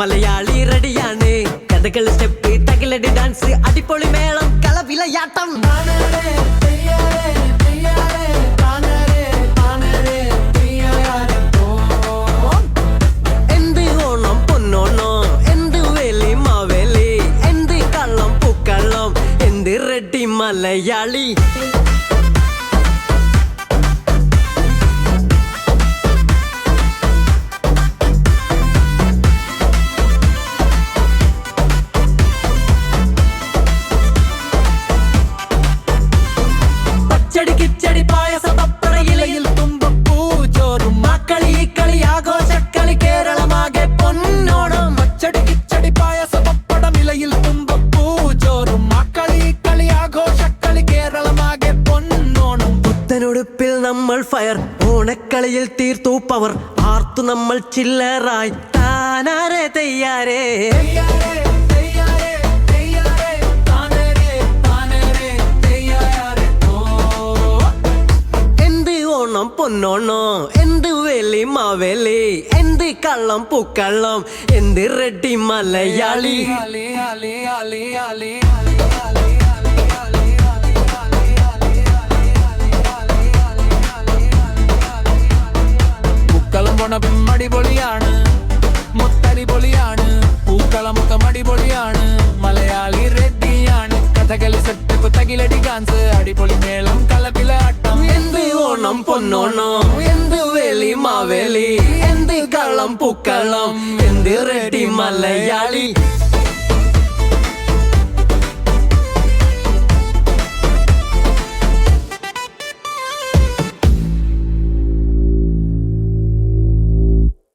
മലയാളി റെഡിയാണ്. Kathakali step, തകിലടി dance, അടിപൊളി മേളം, കളവിളയാട്ടം. എന്ത് ഓണം പൊന്നോണോ, എന്ത് വേലി മാവേലി, എന്ത് കള്ളം പൂക്കള്ളം, എന്ത് റെഡി മലയാളി. കിച്ചടി പായസ പപ്പടയിലയിൽ തുമ്പപ്പൂ ചോറും മക്കളി കളി ആഘോഷക്കളി കേരളമാകെ പൊന്നോണം. പച്ചടി കിച്ചടി പായസ പപ്പടമിലയിൽ തുമ്പപ്പൂ ചോറും മക്കളി കളി ആഘോഷക്കളി കേരളമാകെ പൊന്നോണം. പുത്തനുടുപ്പിൽ നമ്മൾ ഫയർ, ഓണക്കളിയിൽ തീർത്തു പവർ, ആർത്തു നമ്മൾ ചില്ലറായി താനാരെ തെയ്യാരേ. ഓണം പൊന്നോണോ, എന്ത് വേലി മാവേലി, എന്ത് കള്ളം പൂക്കള്ളം, എന്ത് റെഡി മലയാളി. പൂക്കളം പൊണപ്പം അടിപൊളിയാണ്, മുത്തരി പൊളിയാണ്, പൂക്കളമൊക്കെ അടിപൊളിയാണ്, മലയാളി റെഡിയാണ്. കഥകളി സെറ്റപ്പ്, തകിലടി ഡാൻസ്, അടിപൊളി മേളം, കളവിളയാട്ടം. എന്ത് ഓണം പൊന്നോണോ, എന്ത് വേലി മാവേലി, എന്ത് കള്ളം പൂക്കള്ളം, എന്ത് റെഡി മലയാളി.